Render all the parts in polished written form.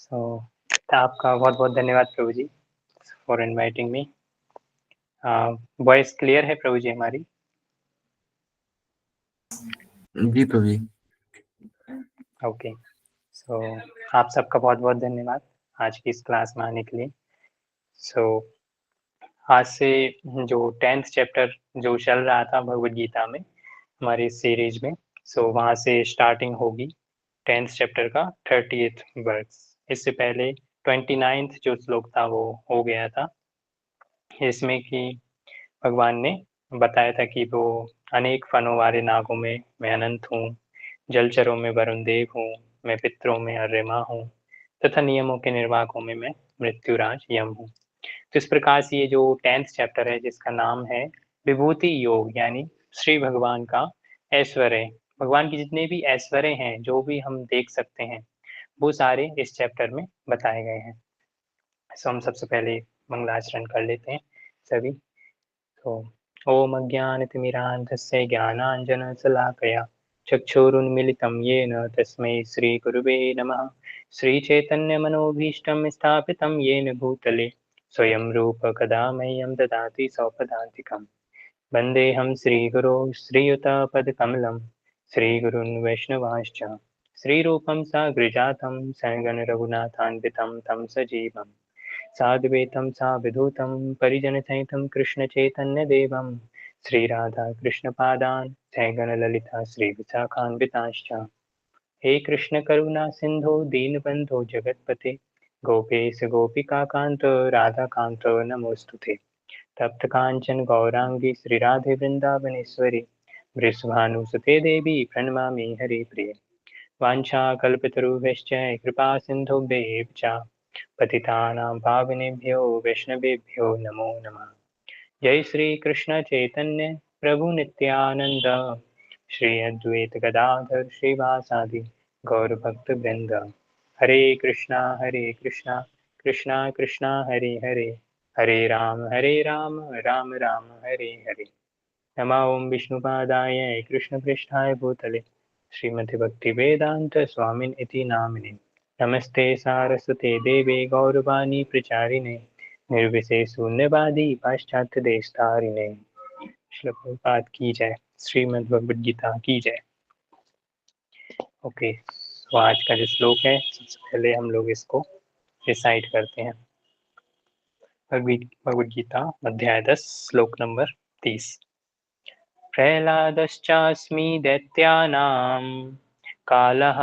सो आपका बहुत बहुत धन्यवाद प्रभु जी for inviting me. Voice clear है प्रभु जी हमारी? जी प्रभु जी। ओके। सो आप सबका बहुत बहुत धन्यवाद आज की इस क्लास में आने के लिए। सो आज से जो 10th चैप्टर जो चल रहा था भगवद गीता में हमारी सीरीज में, सो वहाँ से स्टार्टिंग होगी 10th चैप्टर का 30th वर्स। इससे पहले 29th जो श्लोक था वो हो गया था, इसमें कि भगवान ने बताया था कि वो अनेक फनों वाले नागों में मैं अनंत हूँ, जलचरों में वरुण देव हूँ, मैं पितरों में अर्यमा हूँ तथा नियमों के निर्वाहकों में मैं मृत्युराज यम हूँ। तो इस प्रकार से ये जो 10th चैप्टर है जिसका नाम है विभूति योग, यानी श्री भगवान का ऐश्वर्य, भगवान की जितने भी ऐश्वर्य हैं जो भी हम देख सकते हैं वो सारे इस चैप्टर में बताए गए हैं। सो हम सबसे पहले मंगलाचरण कर लेते हैं सभी। तो ओम अज्ञानतिमिरान्धस्य ज्ञानाञ्जनशलाकया चक्षुरुन्मिलितं येन तस्मै श्रीगुरुवे नमः। श्रीचैतन्यमनोभीष्टं स्थापितं येन भूतले स्वयं रूप कदा मह्यं ददाति सौपदान्तिकम्। वन्देऽहं श्रीगुरो श्रीयुतपदकमलं श्रीगुरून् वैष्णवांश्च श्रीरूपं साग्रजातं सगण रघुनाथान्वितं तं सजीवम् साद्वैतं सावधूतं परिजनसहितं कृष्णचैतन्यदेवं श्रीराधाकृष्णपादान् सगणललिता श्रीविशाखान्वितांश्च। हे कृष्णकरुणा सिन्धो दीनबन्धो जगत्पते गोपेश गोपिकान्त राधाकान्त नमोऽस्तुते। तप्तकाञ्चन गौराङ्गी श्रीराधे वृन्दावनेश्वरी वृषभानुसुते देवी प्रणमामि हरिप्रिये। वाञ्छाकल्पतरुभ्यश्च कृपासिन्धुभ्येव च पतितानां पावनेभ्यो वैष्णवेभ्यो नमो नमः। जय श्री कृष्ण चैतन्य प्रभु नित्यानंद श्री अद्वैत गदाधर श्रीवासादि गौर भक्त वृंद। हरे कृष्णा कृष्णा कृष्णा हरे हरे, हरे राम राम राम हरे हरे। नमः ओं विष्णुपादाय कृष्णपृष्ठाय भूतले श्रीमति भक्ति वेदांत स्वामिन इति नामिने। नमस्ते सारस्वते देवे गौरवाणी प्रचारिणे निर्विशेष शून्यवादी पाश्चात्य देशतारिणे। श्रील प्रभुपाद की जय, श्रीमद् भगवद गीता की जय। ओके, तो आज का जो श्लोक है सबसे पहले हम लोग इसको रिसाइट करते हैं। भगवद गीता अध्याय 10 श्लोक नंबर 30। प्रह्लादश्चास्मि दैत्यानां कालः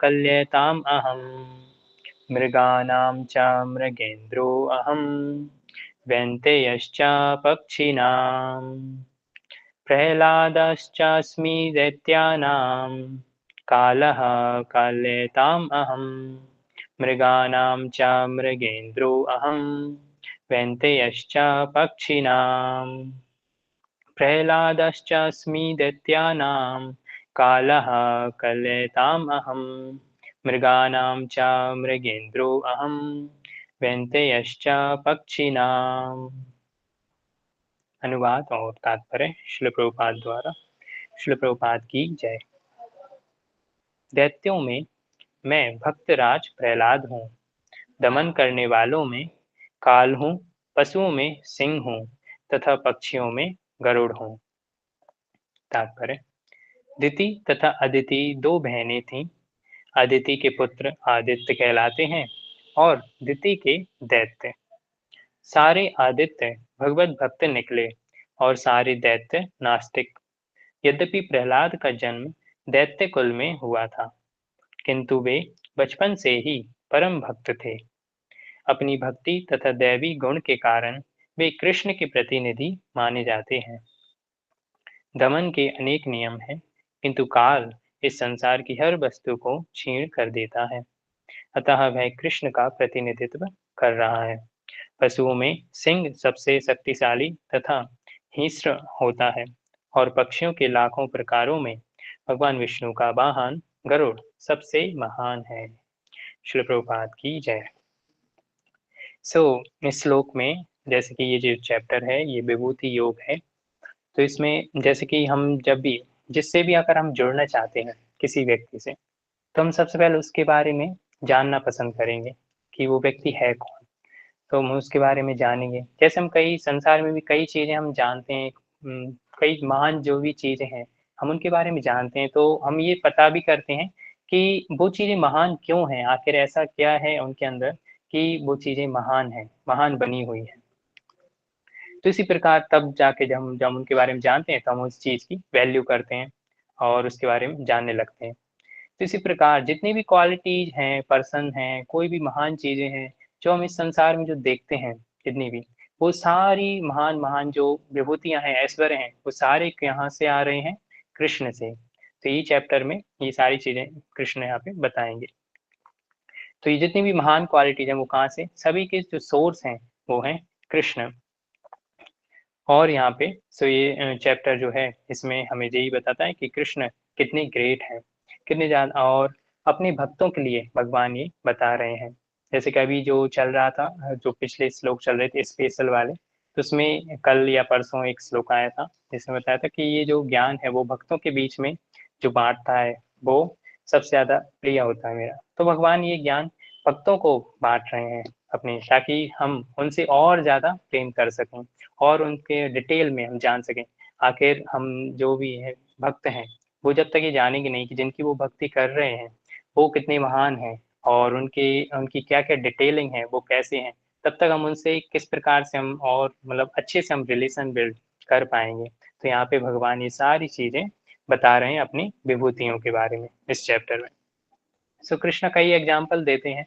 कल्यताम् अहम् मृगाणां च मृगेन्द्रो अहम् व्यन्तेयश्च पक्षिणाम्। प्रह्लादश्चास्मि दैत्यानां कालः कल्यताम् अहम् मृगाणां च मृगेन्द्रो अहम् व्यन्तेयश्च पक्षिणाम्। प्रह्लादश्चास्मि दैत्यानां कालः कल्यताम् अहम् मृगाणां च मृगेन्द्रो अहम् व्यन्तेयश्च पक्षिणाम्। अनुवाद और तात्पर्य श्रील प्रभुपाद द्वारा। श्रील प्रभुपाद की जय। दैत्यों में मैं भक्तराज प्रहलाद हूँ, दमन करने वालों में काल हूँ, पशुओं में सिंह हूँ तथा पक्षियों में गरुड़ हूँ। तात्पर्य, दिति तथा अदिति दो बहनें थीं। अदिति के पुत्र आदित्य कहलाते हैं और दिति के दैत्य। सारे आदित्य भगवत भक्त निकले और सारे दैत्य नास्तिक। यद्यपि प्रहलाद का जन्म दैत्य कुल में हुआ था, किंतु वे बचपन से ही परम भक्त थे। अपनी भक्ति तथा दैवी गुण के कारण वे कृष्ण के प्रतिनिधि माने जाते हैं। दमन के अनेक नियम हैं, किंतु काल इस संसार की हर वस्तु को छीण कर देता है, अतः वह कृष्ण का प्रतिनिधित्व कर रहा है। पशुओं में सिंह सबसे शक्तिशाली तथा हिंस्र होता है और पक्षियों के लाखों प्रकारों में भगवान विष्णु का वाहन गरुड़ सबसे महान है। श्री प्रभुपाद की जय। इस श्लोक में जैसे कि ये जो चैप्टर है ये विभूति योग है, तो इसमें जैसे कि हम जब भी जिससे भी अगर हम जुड़ना चाहते हैं किसी व्यक्ति से, तो हम सबसे पहले उसके बारे में जानना पसंद करेंगे कि वो व्यक्ति है कौन। तो हम उसके बारे में जानेंगे। जैसे हम कई संसार में भी कई चीज़ें हम जानते हैं, कई महान जो भी चीज़ें हैं, हम उनके बारे में जानते हैं, तो हम ये पता भी करते हैं कि वो चीज़ें महान क्यों हैं? आखिर ऐसा क्या है उनके अंदर कि वो चीज़ें महान हैं, महान बनी हुई हैं। तो इसी प्रकार तब जाके जब हम उनके बारे में जानते हैं, तो हम उस चीज़ की वैल्यू करते हैं और उसके बारे में जानने लगते हैं। तो इसी प्रकार जितनी भी क्वालिटीज़ हैं, पर्सन हैं, कोई भी महान चीज़ें हैं, जो हम इस संसार में जो देखते हैं, जितनी भी, वो सारी महान-महान जो विभूतियाँ हैं, ऐश्वर्य हैं, वो सारे कहाँ से आ रहे हैं? कृष्ण से। तो ये चैप्टर में ये सारी चीज़ें कृष्ण यहाँ पे बताएँगे। तो ये जितनी भी महान क्वालिटीज़ हैं, वो कहाँ से? सभी के जो सोर्स हैं, वो हैं कृष्ण। और यहाँ पे ये चैप्टर जो है, इसमें हमें यही बताता है कि कृष्ण कितने ग्रेट हैं, कितने ज़्यादा, और अपने भक्तों के लिए भगवान ये बता रहे हैं। जैसे कि अभी जो चल रहा था, जो पिछले श्लोक चल रहे थे स्पेशल वाले, तो उसमें कल या परसों एक श्लोक आया था, जिसमें बताया था कि ये जो ज्ञान है, वो भक्तों के बीच में जो बाँटता है, वो सबसे ज़्यादा प्रिय होता है मेरा। तो भगवान ये ज्ञान भक्तों को बाँट रहे हैं अपने, ताकि हम उनसे और ज़्यादा प्रेम कर सकें और उनके डिटेल में हम जान सकें। आखिर हम जो भी हैं भक्त हैं, वो जब तक ये जानेंगे नहीं कि जिनकी वो भक्ति कर रहे हैं, वो कितने महान हैं और उनकी क्या-क्या डिटेलिंग है, वो कैसे हैं, तब तक हम उनसे किस प्रकार से हम और मतलब अच्छे से हम रिलेशन बिल्ड कर पाएँगे। तो यहाँ पे भगवान ये सारी चीज़ें बता रहे हैं अपनी विभूतियों के बारे में इस चैप्टर में। सो कृष्ण कई एग्ज़ाम्पल देते हैं।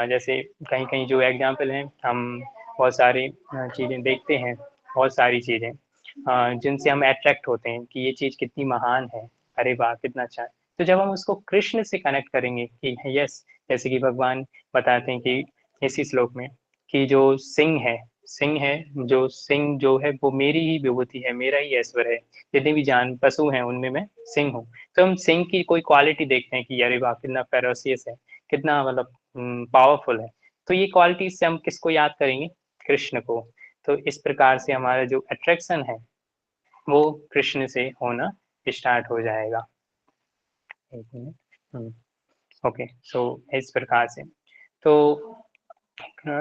जैसे कहीं-कहीं जो एग्ज़ाम्पल हैं, हम बहुत सारी चीज़ें देखते हैं, बहुत सारी चीज़ें जिनसे हम अट्रैक्ट होते हैं कि ये चीज़ कितनी महान है, अरे वाह! कितना अच्छा है। तो जब हम उसको कृष्ण से कनेक्ट करेंगे कि यस, जैसे कि भगवान बताते हैं कि इसी श्लोक में कि जो सिंह जो है वो मेरी ही विभूति है, मेरा ही ऐश्वर्य है। जितने भी पशु हैं उनमें मैं सिंह हूँ। तो हम सिंह की कोई क्वालिटी देखते हैं कि अरे वाह! कितना फेरोसियस है, कितना मतलब पावरफुल है। तो ये क्वालिटीज़ से हम किसको याद करेंगे? कृष्ण को। तो इस प्रकार से हमारा जो अट्रैक्शन है, वो कृष्ण से होना स्टार्ट हो जाएगा। 1 मिनट। ओके, इस प्रकार से। तो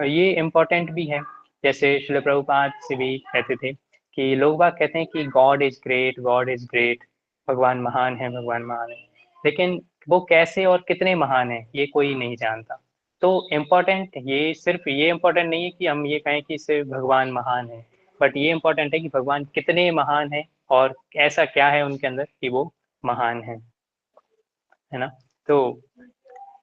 ये इम्पोर्टेंट भी है। जैसे शिल प्रभुपाद से भी कहते थे कि लोग बाग कहते हैं कि गॉड इज़ ग्रेट, भगवान महान है, भगवान महान है। लेकिन वो कैसे और कितने महान हैं, ये कोई नहीं जानता। तो इम्पोर्टेंट ये सिर्फ़ ये इम्पोर्टेंट नहीं है कि हम ये कहें कि सिर्फ़ भगवान महान है, बट ये इम्पोर्टेंट है कि भगवान कितने महान हैं और ऐसा क्या है उनके अंदर कि वो महान हैं, है ना? तो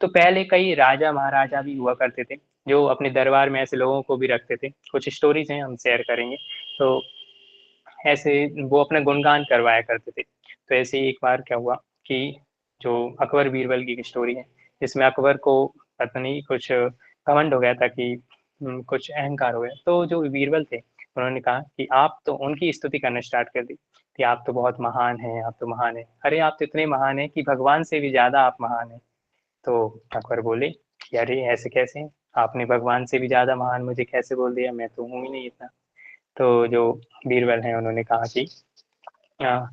पहले कई राजा-महाराजा भी हुआ करते थे, जो अपने दरबार में ऐसे लोगों को भी रखते थे। कुछ स्टोरीज़ हैं, हम शेयर करेंगे। तो ऐसे वो अपना गुणगान करवाया करते थे। तो ऐसे ही एक बार क्या हुआ कि जो अकबर बीरबल की एक स्टोरी है, जिसमें अकबर को पता नहीं कुछ घमंड हो गया था कि कुछ अहंकार हो गया। तो जो बीरबल थे, उन्होंने कहा कि आप तो उनकी स्तुति करना स्टार्ट कर दी कि आप तो बहुत महान हैं, आप तो महान हैं। अरे! आप तो इतने महान हैं कि भगवान से भी ज़्यादा आप महान हैं। तो अकबर बोले कि अरे ऐसे कैसे? आपने भगवान से भी ज़्यादा महान मुझे कैसे बोल दिया? मैं तो हूँ ही नहीं इतना। तो जो बीरबल हैं उन्होंने कहा कि अ,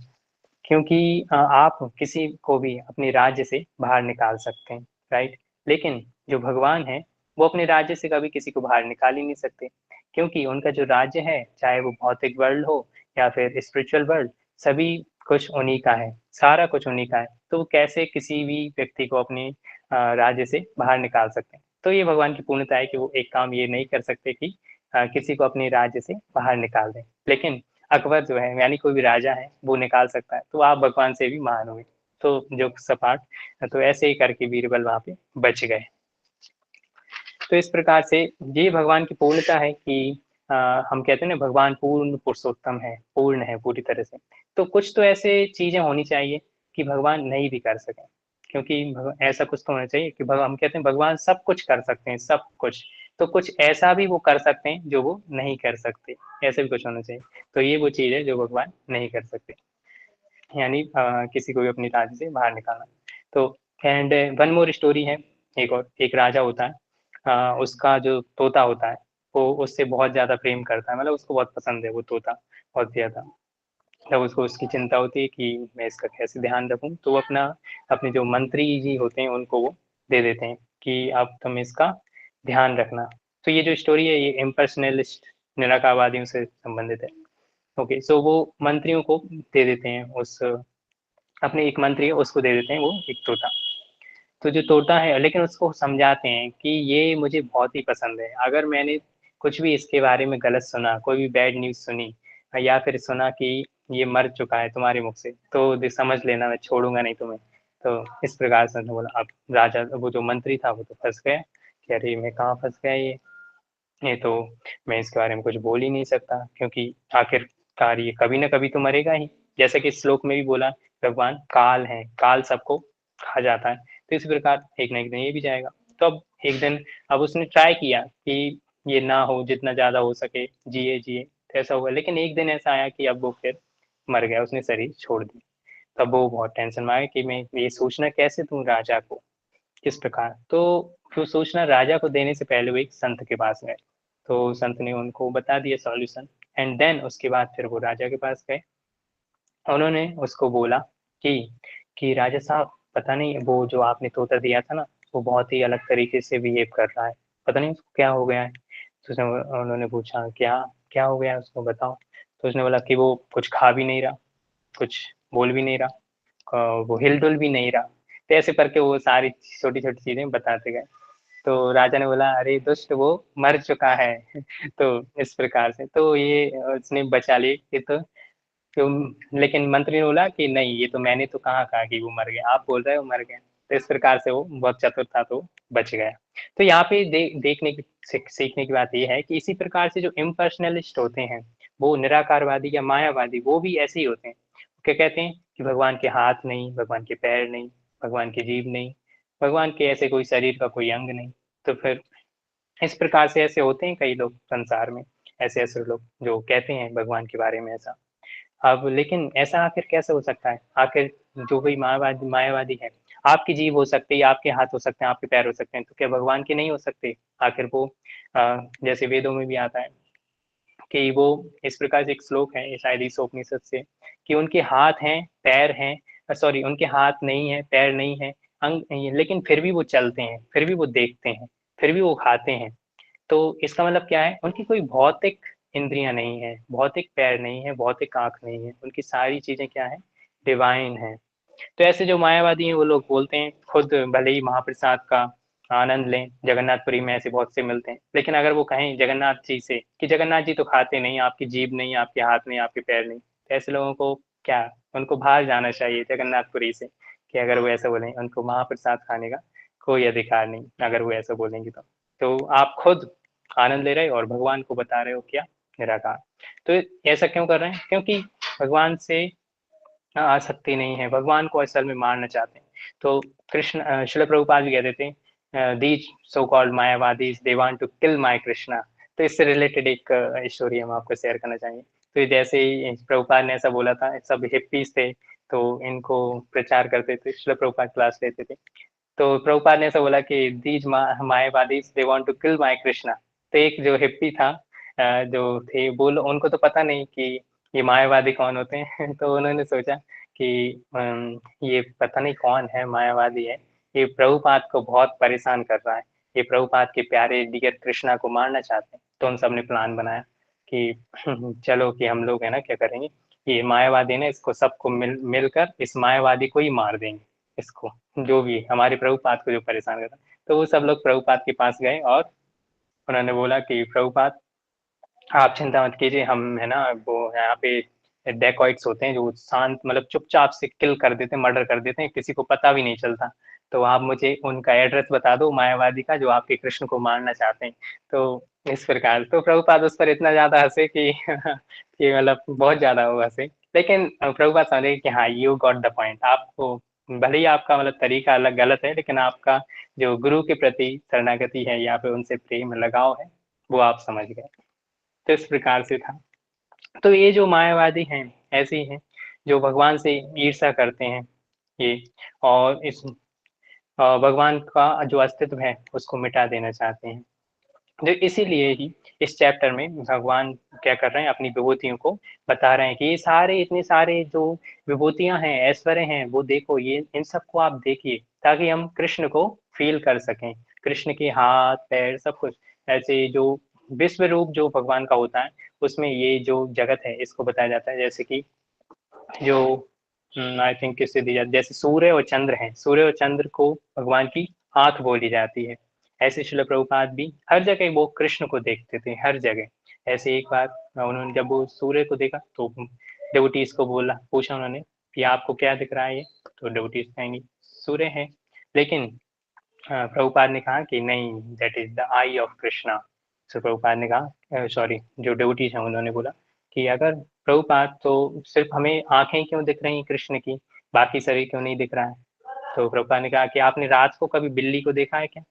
क्योंकि आप किसी को भी अपने राज्य से बाहर निकाल सकते हैं, राइट? लेकिन जो भगवान हैं, वो अपने राज्य से कभी किसी को बाहर निकाल ही नहीं सकते, क्योंकि उनका जो राज्य है, चाहे वो भौतिक वर्ल्ड हो या फिर स्पिरिचुअल वर्ल्ड, सभी कुछ उन्हीं का है, सारा कुछ उन्हीं का है। तो वो कैसे किसी भी व्यक्ति को अपने राज्य से बाहर निकाल सकते हैं। तो ये भगवान की पूर्णता है कि वो एक काम ये नहीं कर सकते कि किसी को अपने राज्य से बाहर निकाल दें। लेकिन अकबर जो है यानी कोई भी राजा है, वो निकाल सकता है, तो आप भगवान से भी महान हुए। तो जोक सपाट, तो ऐसे ही करके बीरबल वहाँ पे बच गए। तो इस प्रकार से ये भगवान की पूर्णता है कि हम कहते हैं ना भगवान पूर्ण पुरुषोत्तम है, पूर्ण है पूरी तरह से। तो कुछ तो ऐसे चीज़ें होनी चाहिए कि भगवान नहीं भी कर सकें। क्योंकि ऐसा कुछ तो होना चाहिए कि हम कहते हैं भगवान सब कुछ कर सकते हैं, सब कुछ। तो कुछ ऐसा भी वो कर सकते हैं जो वो नहीं कर सकते, ऐसा भी कुछ होना चाहिए। तो ये वो चीज़ है जो भगवान नहीं कर सकते। यानी किसी को भी अपनी राज्य से बाहर निकालना। तो एंड वन मोर स्टोरी है, एक राजा होता है, उसका जो तोता होता है, वो उससे बहुत ज़्यादा प्रेम करता है, मतलब उसको बहुत पसंद है वो तोता, बहुत ज़्यादा। तब उसको उसकी चिंता होती है कि मैं इसका कैसे ध्यान रखूँ, तो वो अपने जो मंत्री जी होते हैं, उनको वो दे देते हैं कि अब तुम इसका ध्यान रखना। तो ये जो स्टोरी है ये इम्पर्सनलिस्ट निराकारवादियों से संबंधित है। ओके, सो वो मंत्रियों को दे देते हैं, उस अपने एक मंत्री है उसको दे देते हैं वो एक तोता। तो जो तोता है लेकिन उसको समझाते हैं कि ये मुझे बहुत ही पसंद है, अगर मैंने कुछ भी इसके बारे में गलत सुना, कोई भी बैड न्यूज़ सुनी या फिर सुना कि ये मर चुका है तुम्हारे मुख से, तो समझ लेना मैं छोड़ूंगा नहीं तुम्हें। तो इस प्रकार से उसने बोला। अब राजा, वो जो मंत्री था वो तो फंस गया कि अरे मैं कहाँ फंस गया, ये तो मैं इसके बारे में कुछ बोल ही नहीं सकता, क्योंकि आखिरकार ये कभी ना कभी तो मरेगा ही। जैसे कि श्लोक में भी बोला, भगवान काल है, काल सबको खा जाता है, तो इसी प्रकार एक ना एक दिन ये भी जाएगा। तो अब एक दिन, अब उसने ट्राई किया कि ये ना हो, जितना ज्यादा हो सके जिए जिए, तो ऐसा हुआ। लेकिन एक दिन ऐसा आया कि अब वो फिर मर गया, उसने शरीर छोड़ दिया। तब वो बहुत टेंशन में आया कि मैं ये सूचना कैसे दूं राजा को, किस प्रकार। तो फिर सूचना राजा को देने से पहले वो एक संत के पास गए, तो संत ने उनको बता दिया सॉल्यूशन। एंड देन उसके बाद फिर वो राजा के पास गए। उन्होंने उसको बोला कि राजा साहब, पता नहीं वो जो आपने तोता दिया था ना, वो बहुत ही अलग तरीके से बिहेव कर रहा है, पता नहीं उसको क्या हो गया है। तो उन्होंने पूछा क्या क्या हो गया है उसको बताओ। तो उसने बोला कि वो कुछ खा भी नहीं रहा, कुछ बोल भी नहीं रहा, वो हिल-डुल भी नहीं रहा। तो ऐसे करके वो सारी छोटी-छोटी चीज़ें बताते गए। तो राजा ने बोला, अरे दुष्ट, वो मर चुका है। तो इस प्रकार से तो ये उसने बचा लिए ये तो लेकिन मंत्री ने बोला कि नहीं, ये तो मैंने तो कहाँ कहा कि वो मर गया, आप बोल रहे हो मर गया। तो इस प्रकार से वो बहुत चतुर था तो बच गया। तो यहाँ पे देखने की सीखने की बात ये है कि इसी प्रकार से जो इम्पर्सनलिस्ट होते हैं, वो निराकारवादी या मायावादी, वो भी ऐसे ही होते हैं। क्या कहते हैं कि भगवान के हाथ नहीं, भगवान के पैर नहीं, भगवान की जीभ नहीं, भगवान के ऐसे कोई शरीर का कोई अंग नहीं। तो फिर इस प्रकार से ऐसे होते हैं कई लोग संसार में, ऐसे ऐसे लोग जो कहते हैं भगवान के बारे में ऐसा। अब लेकिन ऐसा आखिर कैसे हो सकता है? आखिर जो कोई मायावादी मायावादी है, आपकी जीभ हो सकती है, आपके हाथ हो सकते हैं, आपके पैर हो सकते हैं, तो क्या भगवान के नहीं हो सकते? आखिर वो जैसे वेदों में भी आता है कि वो इस प्रकार से एक श्लोक है, ये शायद ईशोपनिषद से, कि उनके हाथ हैं, पैर हैं, सॉरी, उनके हाथ नहीं है, पैर नहीं है, अंग, लेकिन फिर भी वो चलते हैं, फिर भी वो देखते हैं, फिर भी वो खाते हैं। तो इसका मतलब क्या है? उनकी कोई भौतिक इंद्रियां नहीं है, भौतिक पैर नहीं है, भौतिक आंख नहीं है, उनकी सारी चीजें क्या है? डिवाइन है। तो ऐसे जो मायावादी हैं वो लोग बोलते हैं खुद भले ही महाप्रसाद का आनंद लें, जगन्नाथपुरी में ऐसे बहुत से मिलते हैं, लेकिन अगर वो कहें जगन्नाथ जी से कि जगन्नाथ जी तो खाते नहीं, आपकी जीभ नहीं, आपके हाथ नहीं, आपके पैर नहीं, तो ऐसे लोगों को क्या, उनको बाहर जाना चाहिए जगन्नाथपुरी से, कि अगर वो ऐसा बोलें, उनको महाप्रसाद खाने का कोई अधिकार नहीं अगर वो ऐसा बोलेंगे तो आप खुद आनंद ले रहे हो और भगवान को बता रहे हो क्या? निराकार। तो ऐसा क्यों कर रहे हैं? क्योंकि भगवान से आसक्ति नहीं है, भगवान को असल में मारना चाहते हैं। तो कृष्ण, शिल प्रभुपाद भी कहते थे, these so called Mayavadis they want to kill my Krishna. तो इससे रिलेटेड एक स्टोरी हम आपको शेयर करना चाहेंगे। तो जैसे ही प्रभुपाद ने ऐसा बोला था, सब हिप्पीज थे, तो इनको प्रचार करते थे, शिल प्रभुपाद क्लास लेते थे। तो प्रभुपाद ने ऐसा बोला कि these Mayavadis they want to kill my Krishna. तो एक जो हिप्पी था, जो थे, बोल उनको तो पता नहीं कि ये मायावादी कौन होते हैं। तो उन्होंने सोचा कि ये पता नहीं कौन है, मायावादी है, ये प्रभुपाद को बहुत परेशान कर रहा है, ये प्रभुपाद के प्यारे डियर कृष्णा को मारना चाहते हैं। तो उन सब ने प्लान बनाया कि चलो कि हम लोग है ना क्या करेंगे, ये मायावादी ने इसको सबको मिलकर इस मायावादी को ही मार देंगे, इसको, जो भी हमारे प्रभुपाद को जो परेशान कर रहा है। तो वो सब लोग प्रभुपाद के पास गए और उन्होंने बोला कि प्रभुपाद, आप चिंता मत कीजिए, हम है ना वो यहाँ पे डेकॉइट्स होते हैं जो शांत, मतलब चुपचाप से किल कर देते हैं, मर्डर कर देते हैं, किसी को पता भी नहीं चलता। तो आप मुझे उनका एड्रेस बता दो मायावादी का, जो आपके कृष्ण को मारना चाहते हैं। तो इस प्रकार तो प्रभुपाद उस पर इतना ज्यादा हंसे कि कि मतलब बहुत ज्यादा वो हंसे। लेकिन प्रभुपाद समझे कि हाँ, यू गॉट द पॉइंट, आपको भले ही आपका मतलब तरीका अलग गलत है, लेकिन आपका जो गुरु के प्रति शरणागति है या फिर उनसे प्रेम लगाव है, वो आप समझ गए। तो इस प्रकार से था। तो ये जो मायावादी हैं, ऐसे ही हैं जो भगवान से ईर्ष्या करते हैं ये, और इस भगवान का जो अस्तित्व है उसको मिटा देना चाहते हैं। जो इसीलिए ही इस चैप्टर में भगवान क्या कर रहे हैं, अपनी विभूतियों को बता रहे हैं कि ये सारे, इतने सारे जो विभूतियां हैं, ऐश्वर्य हैं, वो देखो, ये इन सबको आप देखिए, ताकि हम कृष्ण को फील कर सकें, कृष्ण के हाथ पैर सब कुछ ऐसे जो विश्व रूप जो भगवान का होता है उसमें ये जो जगत है इसको बताया जाता है। जैसे कि जो आई थिंक किससे दी जाती, जैसे सूर्य और चंद्र हैं, सूर्य और चंद्र को भगवान की आंख बोली जाती है। ऐसे शिल प्रभुपाद भी हर जगह वो कृष्ण को देखते थे, हर जगह। ऐसे एक बार उन्होंने जब वो सूर्य को देखा तो डिवोटीज को बोला, पूछा उन्होंने कि आपको क्या दिख रहा है ये, तो डिवोटीज कहेंगे सूर्य है। लेकिन प्रभुपाद ने कहा कि नहीं, that is the eye of Krishna. So Prabhupada ने कहा, सॉरी जो डिवोटीज हैं उन्होंने बोला कि अगर प्रभुपाद तो सिर्फ हमें आंखें क्यों दिख रही हैं कृष्ण की, बाकी शरीर क्यों नहीं दिख रहा है। तो प्रभुपाद ने कहा कि आपने रात को कभी बिल्ली को देखा है क्या,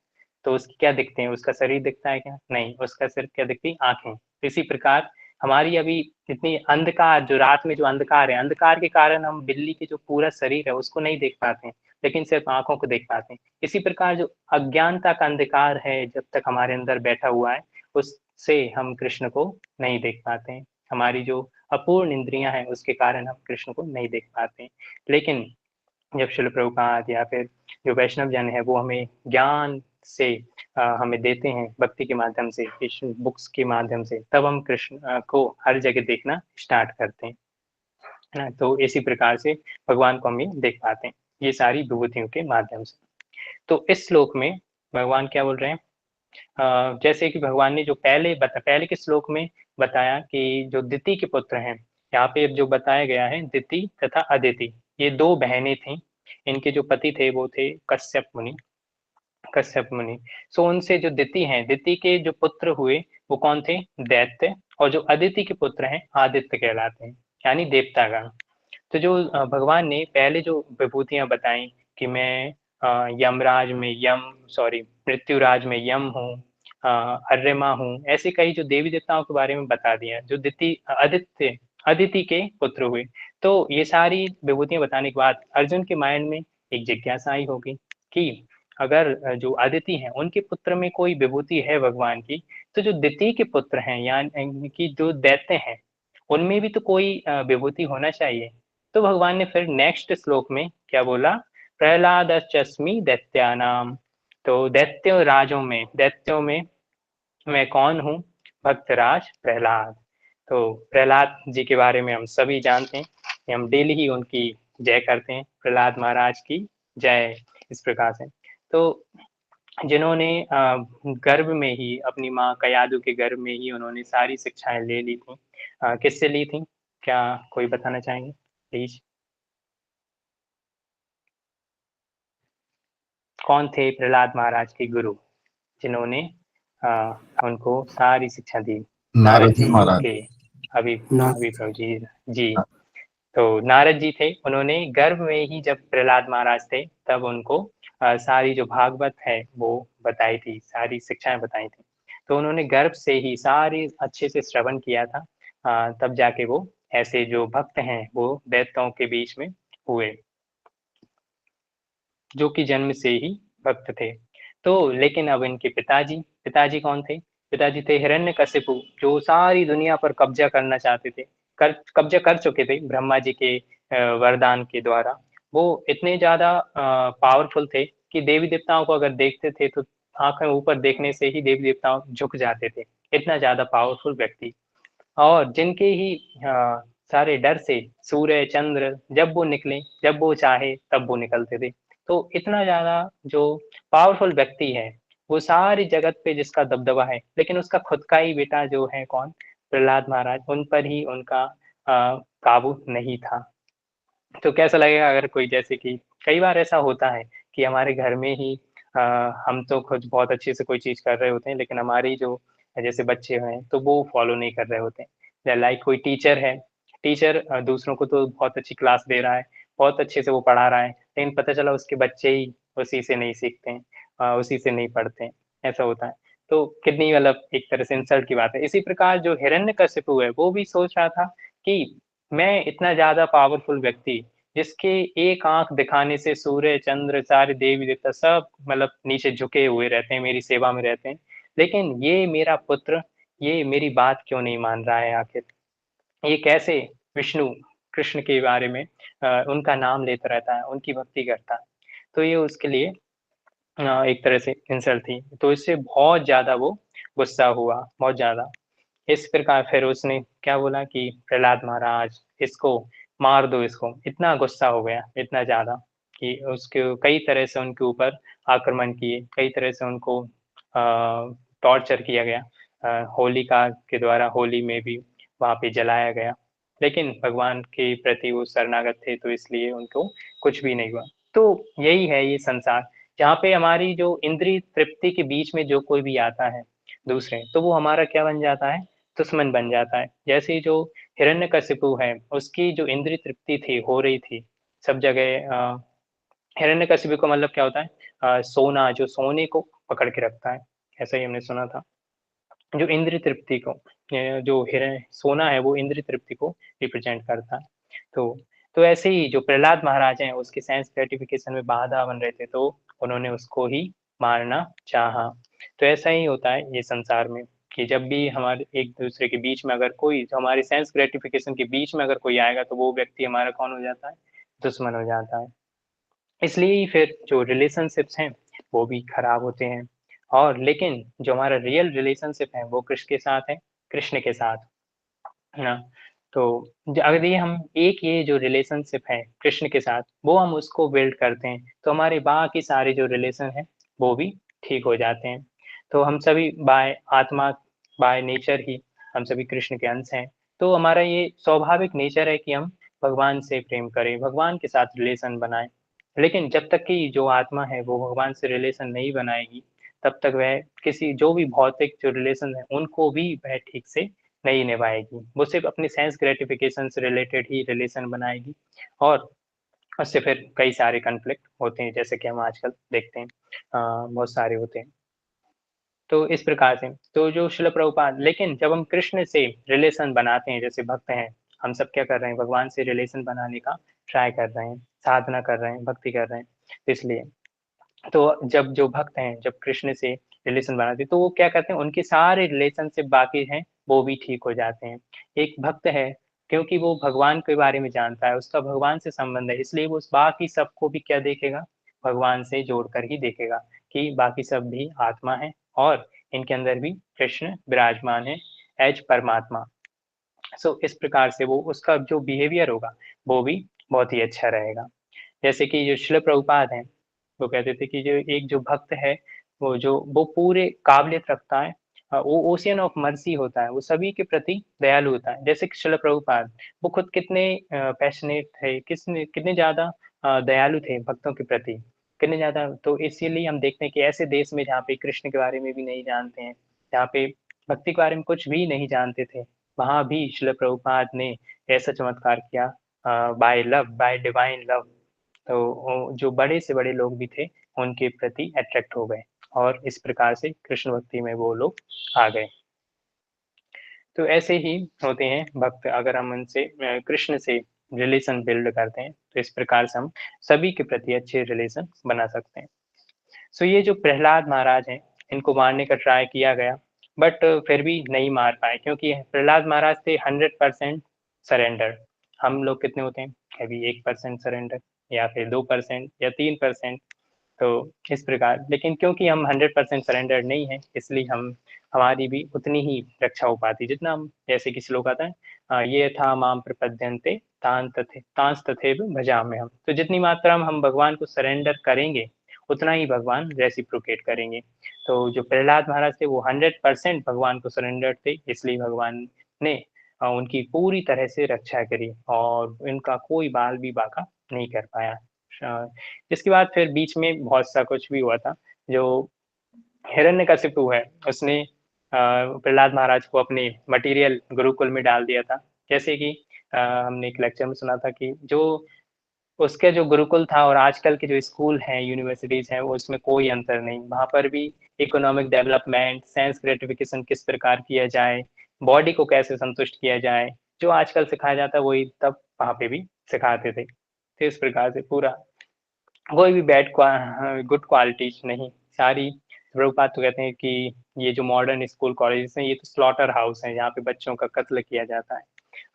तो उसकी क्या दिखते हैं, उसका शरीर दिखता है क्या, नहीं, उसका सिर्फ क्या दिखती, आंखें। इसी प्रकार हमारी अभी इतनी अंधकार, जो रात में जो अंधकार है, अंधकार के कारण हम बिल्ली के जो पूरा शरीर है उसको नहीं देख पाते हैं, लेकिन सिर्फ आंखों को देख पाते हैं। इसी प्रकार जो अज्ञानता का अंधकार है जब तक हमारे अंदर बैठा हुआ है, उससे हम कृष्ण को नहीं देख पाते हैं। हमारी जो अपूर्ण इंद्रियां हैं उसके कारण हम कृष्ण को नहीं देख पाते हैं। लेकिन जब शिल प्रभुपाद या फिर जो वैष्णव जन है वो हमें ज्ञान से हमें देते हैं, भक्ति के माध्यम से, कृष्ण बुक्स के माध्यम से, तब हम कृष्ण को हर जगह देखना स्टार्ट करते हैं, है ना। तो इसी प्रकार से भगवान को हम ये देख पाते हैं, ये सारी विभूतियों के माध्यम से। तो इस श्लोक में भगवान क्या बोल रहे हैं, जैसे कि भगवान ने जो पहले के श्लोक में बताया कि जो दिति के पुत्र हैं, यहाँ पे जो बताया गया है दिति तथा अदिति, ये दो बहनें थीं। इनके जो पति थे वो थे कश्यप मुनि। सो उनसे जो दिति हैं, दिति के जो पुत्र हुए वो कौन थे, दैत्य। और जो अदिति के पुत्र हैं आदित्य कहलाते हैं, यानी देवतागण। तो जो भगवान ने पहले जो विभूतियां बताई कि मैं यमराज में मृत्युराज में यम हूँ, अर्यमा हूँ, ऐसे कई जो देवी देवताओं के बारे में बता दिया, जो अदिति के पुत्र हुए। तो ये सारी विभूतियां बताने के बाद अर्जुन के माइंड में एक जिज्ञासा आई होगी कि अगर जो अदिति हैं उनके पुत्र में कोई विभूति है भगवान की, तो जो दिति के पुत्र हैं यानी कि जो दैत्य हैं उनमें भी तो कोई विभूति होना चाहिए। तो भगवान ने फिर नेक्स्ट श्लोक में क्या बोला, प्रहलादश्चस्मि दैत्यानाम। तो दैत्यों में मैं कौन हूँ, भक्तराज प्रहलाद। तो प्रहलाद जी के बारे में हम सभी जानते हैं कि हम डेली ही उनकी जय करते हैं, प्रहलाद महाराज की जय, इस प्रकार से। तो जिन्होंने गर्भ में ही अपनी माँ कयादु के गर्भ में ही उन्होंने सारी शिक्षाएं ले ली थी, किससे ली थी, क्या कोई बताना चाहेंगे प्लीज। कौन थे प्रहलाद महाराज के गुरु, जिन्होंने उनको सारी शिक्षा दी। नारद नारद जी जी, महाराज। ओके। अभी ना अभी प्रभु जी, जी। तो नारद जी थे, उन्होंने गर्भ में ही जब प्रहलाद महाराज थे तब उनको सारी जो भागवत है वो बताई थी, सारी शिक्षाएं बताई थी। तो उन्होंने गर्भ से ही सारी अच्छे से श्रवण किया था, तब जाके वो ऐसे जो भक्त हैं वो दैत्यों के बीच में हुए, जो कि जन्म से ही भक्त थे। तो लेकिन अब इनके पिताजी कौन थे, पिताजी थे हिरण्यकशिपु, जो सारी दुनिया पर कब्जा करना चाहते थे, कब्जा कर चुके थे ब्रह्मा जी के वरदान के द्वारा। वो इतने ज्यादा पावरफुल थे कि देवी देवताओं को अगर देखते थे तो आंखें ऊपर देखने से ही देवी देवताओं झुक जाते थे, इतना ज्यादा पावरफुल व्यक्ति। और जिनके ही सारे डर से सूर्य चंद्र जब वो निकले, जब वो चाहे तब वो निकलते थे। तो इतना ज्यादा जो पावरफुल व्यक्ति है, वो सारी जगत पे जिसका दबदबा है, लेकिन उसका खुद का ही बेटा जो है कौन, प्रहलाद महाराज, उन पर ही उनका काबू नहीं था। तो कैसा लगेगा अगर कोई, जैसे कि कई बार ऐसा होता है कि हमारे घर में ही हम तो खुद बहुत अच्छे से कोई चीज कर रहे होते हैं, लेकिन हमारी जो जैसे बच्चे हैं तो वो फॉलो नहीं कर रहे होते हैं। लाइक कोई टीचर है, टीचर दूसरों को तो बहुत अच्छी क्लास दे रहा है, बहुत अच्छे से वो पढ़ा रहा है, लेकिन पता चला उसके बच्चे ही उसी से नहीं सीखते हैं, उसी से नहीं पढ़ते हैं, ऐसा होता है। तो कितनी मतलब एक तरह से इंसल्ट की बात है। इसी प्रकार जो हिरण्यकशिपु है वो भी सोच रहा था कि मैं इतना ज्यादा पावरफुल व्यक्ति, जिसके एक आंख दिखाने से सूर्य चंद्र सारे देवी देवता सब मतलब नीचे झुके हुए रहते हैं, मेरी सेवा में रहते हैं, लेकिन ये मेरा पुत्र ये मेरी बात क्यों नहीं मान रहा है, आखिर ये कैसे विष्णु कृष्ण के बारे में उनका नाम लेता रहता है, उनकी भक्ति करता है। तो ये उसके लिए एक तरह से इंसल्ट थी। तो इससे बहुत ज़्यादा वो गुस्सा हुआ, बहुत ज़्यादा। इस प्रकार फिर उसने क्या बोला कि प्रहलाद महाराज इसको मार दो इसको। इतना गुस्सा हो गया, इतना ज़्यादा कि उसके कई तरह से उनके ऊपर आक्रमण किए, कई तरह से उनको टॉर्चर किया गया। होलिका के द्वारा होली में भी वहाँ पे जलाया गया। लेकिन भगवान के प्रति वो शरणागत थे तो इसलिए उनको कुछ भी नहीं हुआ। तो यही है ये संसार, जहाँ पे हमारी जो इंद्रिय तृप्ति के बीच में जो कोई भी आता है दूसरे, तो वो हमारा क्या बन जाता है? दुश्मन बन जाता है। जैसे जो हिरण्यकशिपु है, उसकी जो इंद्रिय तृप्ति थी, हो रही थी, सब जगह हिरण्यकशिपु का मतलब क्या होता है? सोना, जो सोने को पकड़ के रखता है, ऐसा ही हमने सुना था। जो इंद्रिय तृप्ति को जो हिरण सोना है वो इंद्रिय तृप्ति को रिप्रेजेंट करता है। तो तो ऐसे ही जो प्रहलाद महाराज हैं उसके सेंस ग्रेटिफिकेशन में बाधा बन रहे थे तो उन्होंने उसको ही मारना चाहा। तो ऐसा ही होता है ये संसार में कि जब भी हमारे एक दूसरे के बीच में अगर कोई जो हमारे सेंस ग्रेटिफिकेशन के बीच में अगर कोई आएगा तो वो व्यक्ति हमारा कौन हो जाता है? दुश्मन हो जाता है। इसलिए ही फिर जो रिलेशनशिप्स हैं वो भी खराब होते हैं। और लेकिन जो हमारा रियल रिलेशनशिप है वो किसके साथ है? कृष्ण के साथ, है ना? तो अगर ये हम एक ये जो रिलेशनशिप है कृष्ण के साथ वो हम उसको बिल्ड करते हैं तो हमारे बाकी सारे जो रिलेशन हैं वो भी ठीक हो जाते हैं। तो हम सभी बाय आत्मा, बाय नेचर ही हम सभी कृष्ण के अंश हैं। तो हमारा ये स्वाभाविक नेचर है कि हम भगवान से प्रेम करें, भगवान के साथ रिलेशन बनाएं। लेकिन जब तक कि जो आत्मा है वो भगवान से रिलेशन नहीं बनाएगी तब तक वह किसी जो भी भौतिक जो रिलेशन है उनको भी वह ठीक से नहीं निभाएगी। वो सिर्फ अपनी सेंस ग्रेटिफिकेशन से रिलेटेड ही रिलेशन बनाएगी और उससे फिर कई सारे कॉन्फ्लिक्ट होते हैं जैसे कि हम आजकल देखते हैं, बहुत सारे होते हैं। तो इस प्रकार से तो जो शिल प्रभुपाद, लेकिन जब हम कृष्ण से रिलेशन बनाते हैं, जैसे भक्त हैं, हम सब क्या कर रहे हैं? भगवान से रिलेशन बनाने का ट्राई कर रहे हैं, साधना कर रहे हैं, भक्ति कर रहे हैं। इसलिए तो जब जो भक्त हैं, जब कृष्ण से रिलेशन बनाते हैं, तो वो क्या करते हैं? उनके सारे रिलेशनशिप बाकी हैं, वो भी ठीक हो जाते हैं। एक भक्त है, क्योंकि वो भगवान के बारे में जानता है, उसका भगवान से संबंध है, इसलिए वो उस बाकी सबको भी क्या देखेगा? भगवान से जोड़कर ही देखेगा कि बाकी सब भी आत्मा है और इनके अंदर भी कृष्ण विराजमान है एज परमात्मा। सो इस प्रकार से वो उसका जो बिहेवियर होगा, वो भी बहुत ही अच्छा रहेगा। जैसे कि जो शिल प्रभुपाद हैं, वो कहते थे कि जो एक जो भक्त है, वो पूरे काबिलियत रखता है, वो ओशियन ऑफ मर्सी होता है, वो सभी के प्रति दयालु होता है। जैसे कि शिल प्रभुपाद, वो खुद कितने पैशनेट थे, किसने कितने ज़्यादा दयालु थे भक्तों के प्रति, कितने ज़्यादा। तो इसीलिए हम देखते हैं कि ऐसे देश में जहाँ पे कृष्ण के बारे में भी नहीं जानते हैं, जहाँ पे भक्ति के बारे में कुछ भी नहीं जानते थे, वहाँ भी शिल प्रभुपाद ने ऐसा चमत्कार किया by love, by divine love. तो वो जो बड़े से बड़े लोग भी थे, उनके प्रति अट्रैक्ट हो गए और इस प्रकार से कृष्ण भक्ति में वो लोग आ गए। तो ऐसे ही होते हैं भक्त, अगर हम उनसे कृष्ण से रिलेशन बिल्ड करते हैं, तो इस प्रकार से हम सभी के प्रति अच्छे रिलेशन बना सकते हैं। सो ये जो प्रहलाद महाराज हैं, इनको मारने का ट्राई किया गया, बट फिर भी नहीं मार पाए क्योंकि प्रहलाद महाराज थे 100% सरेंडर। हम लोग कितने होते हैं? कभी 1% सरेंडर या फिर 2% या 3%। तो इस प्रकार, लेकिन क्योंकि हम 100% सरेंडर नहीं हैं, इसलिए हम हमारी भी उतनी ही रक्षा हो पाती जितना हम, जैसे कि श्लोक आता है, ये था माम प्रपद्यन्ते तांस तथैव भजाम्यहम्। तो जितनी मात्रा में हम भगवान को सरेंडर करेंगे उतना ही भगवान रेसिप्रोकेट करेंगे। तो जो प्रहलाद महाराज थे वो 100% भगवान को सरेंडर थे, इसलिए भगवान ने उनकी पूरी तरह से रक्षा करी और इनका कोई बाल भी बाका नहीं कर पाया। इसके बाद फिर बीच में बहुत सा कुछ भी हुआ था। जो हिरण्यकशिपु है, उसने प्रहलाद महाराज को अपने मटेरियल गुरुकुल में डाल दिया था। जैसे कि हमने एक लेक्चर में सुना था कि जो उसके जो गुरुकुल था और आजकल के जो स्कूल हैं, यूनिवर्सिटीज हैं, वो उसमें कोई अंतर नहीं। वहाँ पर भी इकोनॉमिक डेवलपमेंट, सेंस ग्रेटिफिकेशन किस प्रकार किया जाए, बॉडी को कैसे संतुष्ट किया जाए, जो आजकल सिखाया जाता है वही तब वहाँ पे भी सिखाते थे। तो इस प्रकार से पूरा कोई भी गुड क्वालिटीज नहीं, सारी। प्रभुपाद तो कहते हैं कि ये जो मॉडर्न स्कूल कॉलेजेस हैं, ये तो स्लॉटर हाउस है, यहाँ पे बच्चों का कत्ल किया जाता है,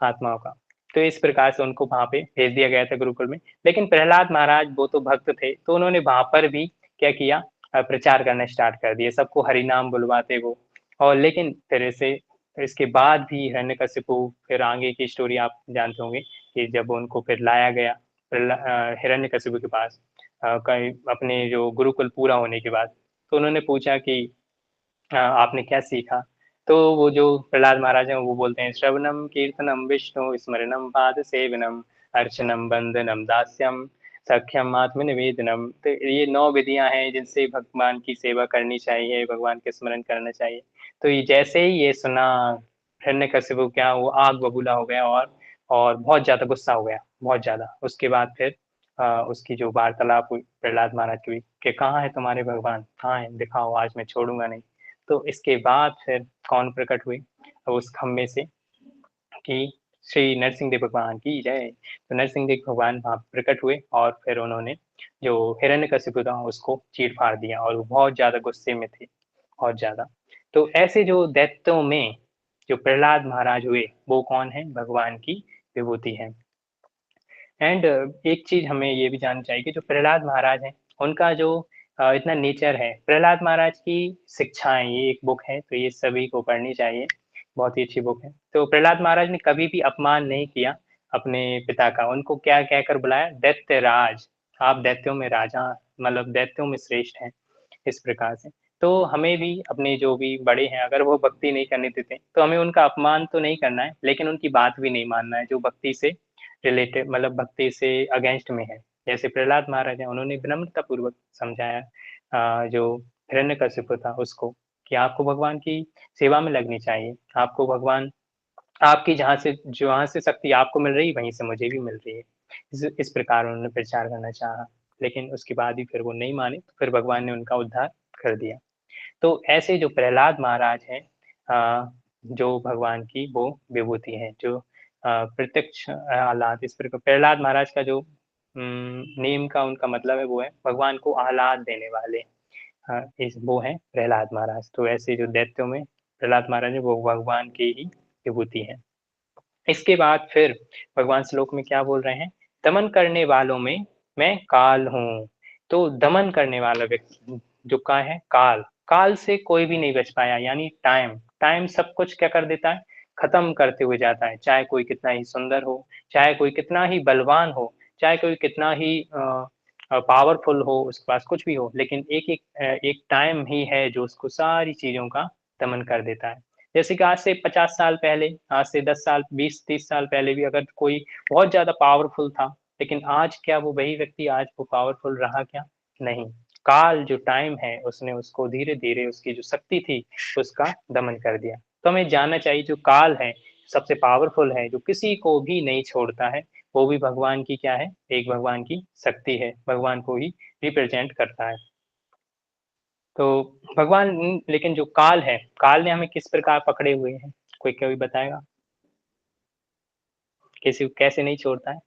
आत्माओं का। तो इस प्रकार से उनको वहाँ पे भेज दिया गया था गुरुकुल में। लेकिन प्रहलाद महाराज वो तो भक्त थे, तो उन्होंने वहाँ पर भी क्या किया? प्रचार करना स्टार्ट कर दिए, सबको हरि नाम बुलवाते वो। और लेकिन फिर इसके बाद भी हिरण्यकशिपु, फिर आगे की स्टोरी आप जानते होंगे कि जब उनको फिर लाया गया हिरण्यकशिपु के पास कहीं अपने जो गुरुकुल पूरा होने के बाद, तो उन्होंने पूछा कि आपने क्या सीखा? तो वो जो प्रहलाद महाराज हैं वो बोलते हैं, श्रवणम कीर्तनम विष्णु स्मरणम पाद सेवनम अर्चनम बंदनम दास्यम सख्यम आत्मनिवेदनम। तो ये 9 विधियां हैं जिनसे भगवान की सेवा करनी चाहिए, भगवान के स्मरण करना चाहिए। तो ये जैसे ही ये सुना हिरण्यकशिपु, क्या वो आग बबूला हो गया और बहुत ज्यादा गुस्सा हो गया, बहुत ज्यादा। उसके बाद फिर उसकी जो वार्तालाप हुई प्रहलाद महाराज की, कि कहाँ है तुम्हारे भगवान, कहाँ है, दिखाओ, आज मैं छोड़ूंगा नहीं। तो इसके बाद फिर कौन प्रकट हुई उस खम्भे से, कि श्री नरसिंह देव भगवान की जय। तो नरसिंह देव भगवान वहां प्रकट हुए और फिर उन्होंने जो हिरण्यकशिपु था उसको चीर फाड़ दिया, और वो बहुत ज्यादा गुस्से में थे, बहुत ज्यादा। तो ऐसे जो दैत्यों में जो प्रहलाद महाराज हुए वो कौन है, भगवान की विभूति है। एंड एक चीज हमें ये भी जाननी चाहिए कि जो प्रहलाद महाराज हैं उनका जो इतना नेचर है, प्रहलाद महाराज की शिक्षाएं, ये एक बुक है तो ये सभी को पढ़नी चाहिए, बहुत ही अच्छी बुक है। तो प्रहलाद महाराज ने कभी भी अपमान नहीं किया अपने पिता का, उनको क्या कहकर बुलाया, दैत्य राज, आप दैत्यों में राजा, मतलब दैत्यों में श्रेष्ठ हैं, इस प्रकार से। तो हमें भी अपने जो भी बड़े हैं, अगर वो भक्ति नहीं करने देते तो हमें उनका अपमान तो नहीं करना है, लेकिन उनकी बात भी नहीं मानना है जो भक्ति से रिलेटेड, मतलब भक्ति से अगेंस्ट में है। जैसे प्रहलाद महाराज हैं, उन्होंने विनम्रता पूर्वक समझाया जो हिरण्यकशिपु था उसको, कि आपको भगवान की सेवा में लगनी चाहिए, आपको भगवान, आपकी जहाँ से शक्ति आपको मिल रही वहीं से मुझे भी मिल रही है। इस प्रकार उन्होंने प्रचार करना चाहा, लेकिन उसके बाद भी फिर वो नहीं माने, तो फिर भगवान ने उनका उद्धार कर दिया। तो ऐसे जो प्रहलाद महाराज हैं, जो भगवान की वो विभूति है, जो प्रत्यक्ष आह्लाद, इस प्रकार प्रहलाद महाराज का जो नेम का उनका मतलब है वो है भगवान को आह्लाद देने वाले। इस वो है प्रहलाद महाराज। तो ऐसे जो दैत्यों में प्रहलाद महाराज है वो भगवान की ही विभूति है। इसके बाद फिर भगवान श्लोक में क्या बोल रहे हैं, दमन करने वालों में मैं काल हूँ। तो दमन करने वाला व्यक्ति जो का है, काल, काल से कोई भी नहीं बच पाया, यानी टाइम, टाइम सब कुछ क्या कर देता है, खत्म करते हुए जाता है। चाहे कोई कितना ही सुंदर हो, चाहे कोई कितना ही बलवान हो, चाहे कोई कितना ही पावरफुल हो, उसके पास कुछ भी हो, लेकिन एक टाइम ही है जो उसको सारी चीजों का दमन कर देता है। जैसे कि आज से 50 साल पहले, आज से 10 साल, 20-30 साल पहले भी अगर कोई बहुत ज्यादा पावरफुल था, लेकिन आज क्या वो वही व्यक्ति आज वो पावरफुल रहा क्या? नहीं। काल जो टाइम है उसने उसको धीरे धीरे उसकी जो शक्ति थी उसका दमन कर दिया। तो हमें जानना चाहिए जो काल है सबसे पावरफुल है, जो किसी को भी नहीं छोड़ता है, वो भी भगवान की क्या है, एक भगवान की शक्ति है, भगवान को ही रिप्रेजेंट करता है। तो भगवान लेकिन जो काल है, काल ने हमें किस प्रकार पकड़े हुए हैं, कोई बताएगा? किसी कैसे नहीं छोड़ता है?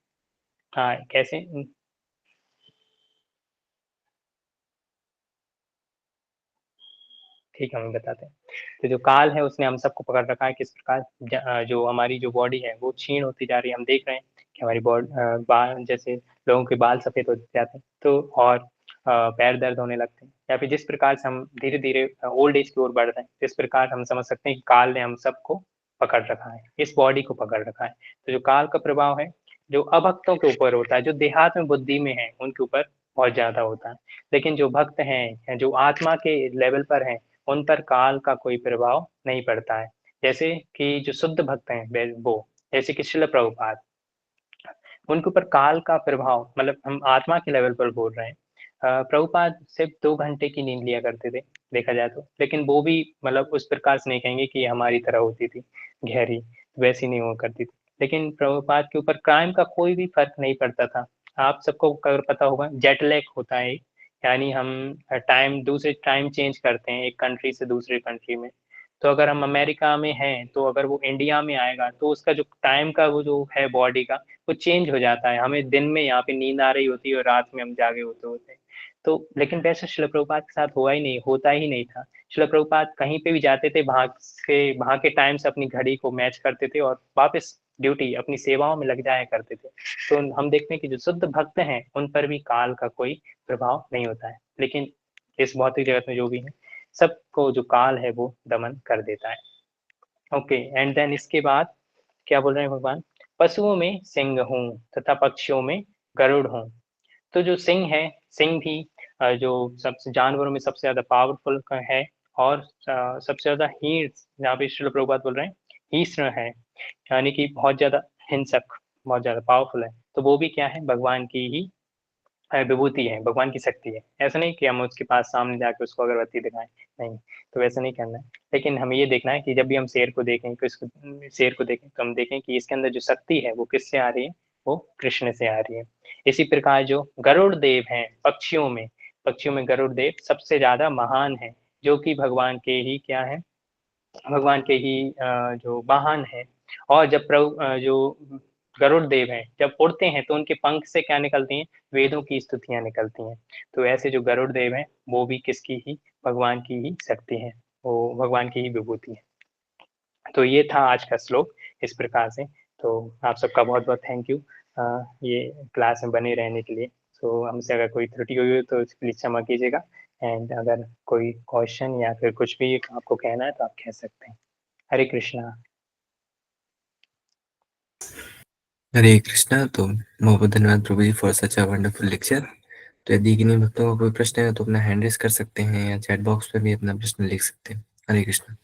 हाँ, कैसे? ठीक है, हम बताते हैं। तो जो काल है उसने हम सबको पकड़ रखा है, किस प्रकार, जो हमारी जो बॉडी है वो क्षीण होती जा रही है। हम देख रहे हैं कि हमारी बाल, जैसे लोगों के बाल सफेद होते जाते हैं, तो और पैर दर्द होने लगते हैं, या फिर जिस प्रकार से हम धीरे धीरे ओल्ड एज की ओर बढ़ रहे हैं, इस प्रकार हम समझ सकते हैं कि काल ने हम सबको पकड़ रखा है, इस बॉडी को पकड़ रखा है। तो जो काल का प्रभाव है, जो अभक्तों के ऊपर होता है, जो देहात में बुद्धि में है उनके ऊपर बहुत ज्यादा होता है, लेकिन जो भक्त हैं, जो आत्मा के लेवल पर हैं, उन पर काल का कोई प्रभाव नहीं पड़ता है। जैसे कि जो शुद्ध भक्त हैं वो, जैसे कि शिल प्रभुपाद, उनके ऊपर काल का प्रभाव, मतलब हम आत्मा के लेवल पर बोल रहे हैं। प्रभुपाद सिर्फ 2 घंटे की नींद लिया करते थे, देखा जाए तो, लेकिन वो भी मतलब उस प्रकार से नहीं कहेंगे कि हमारी तरह होती थी गहरी, वैसी नहीं हुआ करती थी। लेकिन प्रभुपाद के ऊपर क्राइम का कोई भी फर्क नहीं पड़ता था। आप सबको अगर पता होगा, जेट लैग होता है एक, यानी हम दूसरे टाइम चेंज करते हैं एक कंट्री से दूसरे कंट्री में। तो अगर हम अमेरिका में हैं तो अगर वो इंडिया में आएगा तो उसका जो टाइम का वो जो है बॉडी का, वो चेंज हो जाता है। हमें दिन में यहाँ पे नींद आ रही होती है और रात में हम जागे होते होते हैं। तो लेकिन वैसे शिल प्रभुपाद के साथ हुआ ही नहीं, होता ही नहीं था। शिल प्रभुपाद कहीं पे भी जाते थे, वहां के टाइम से अपनी घड़ी को मैच करते थे और वापस ड्यूटी अपनी सेवाओं में लग जाया करते थे। तो हम देखते हैं कि जो शुद्ध भक्त हैं उन पर भी काल का कोई प्रभाव नहीं होता है। लेकिन इस भौतिक जगत में जो भी है, सबको जो काल है वो दमन कर देता है। ओके एंड देन इसके बाद क्या बोल रहे हैं भगवान? पशुओं में सिंह हूँ तथा पक्षियों में गरुड़ हूँ। तो जो सिंह है, सिंह भी जो सबसे जानवरों में सबसे ज़्यादा पावरफुल है और सबसे ज़्यादा हिंस्र जहाँ पे श्रील प्रभुपाद बोल रहे हैं, हिंस्र है, यानी कि बहुत ज़्यादा हिंसक, बहुत ज़्यादा पावरफुल है। तो वो भी क्या है? भगवान की ही विभूति है, भगवान की शक्ति है। ऐसा नहीं कि हम उसके पास सामने जाके उसको अगरबत्ती दिखाएँ, नहीं, तो वैसा नहीं करना है। लेकिन हमें ये देखना है कि जब भी हम शेर को देखें, शेर को देखें, तो हम देखें कि इसके अंदर जो शक्ति है, वो किससे आ रही है? वो कृष्ण से आ रही है। इसी प्रकार जो गरुड़ देव हैं, पक्षियों में गरुड़ देव सबसे ज़्यादा महान हैं, जो कि भगवान के ही क्या हैं? भगवान के ही जो वाहन है। और जब जो गरुड़ देव हैं जब उड़ते हैं तो उनके पंख से क्या निकलती हैं? वेदों की स्तुतियां निकलती हैं। तो ऐसे जो गरुड़ देव हैं वो भी किसकी ही? भगवान की ही शक्ति है, वो भगवान की ही विभूति है। तो ये था आज का श्लोक इस प्रकार से। तो आप सबका बहुत बहुत थैंक यू ये क्लास में बने रहने के लिए। तो हमसे अगर कोई त्रुटि हुई हो तो प्लीज क्षमा कीजिएगा। एंड अगर कोई क्वेश्चन या फिर कुछ भी आपको कहना है तो आप कह सकते हैं। हरे कृष्णा। हरे कृष्णा। तो बहुत बहुत धन्यवाद प्रभु जी for such a wonderful lecture. तो यदि किन्हीं भक्तों का कोई प्रश्न है तो अपना हैंड रेस कर सकते हैं या चैट बॉक्स पर भी अपना प्रश्न लिख सकते हैं। हरे कृष्णा।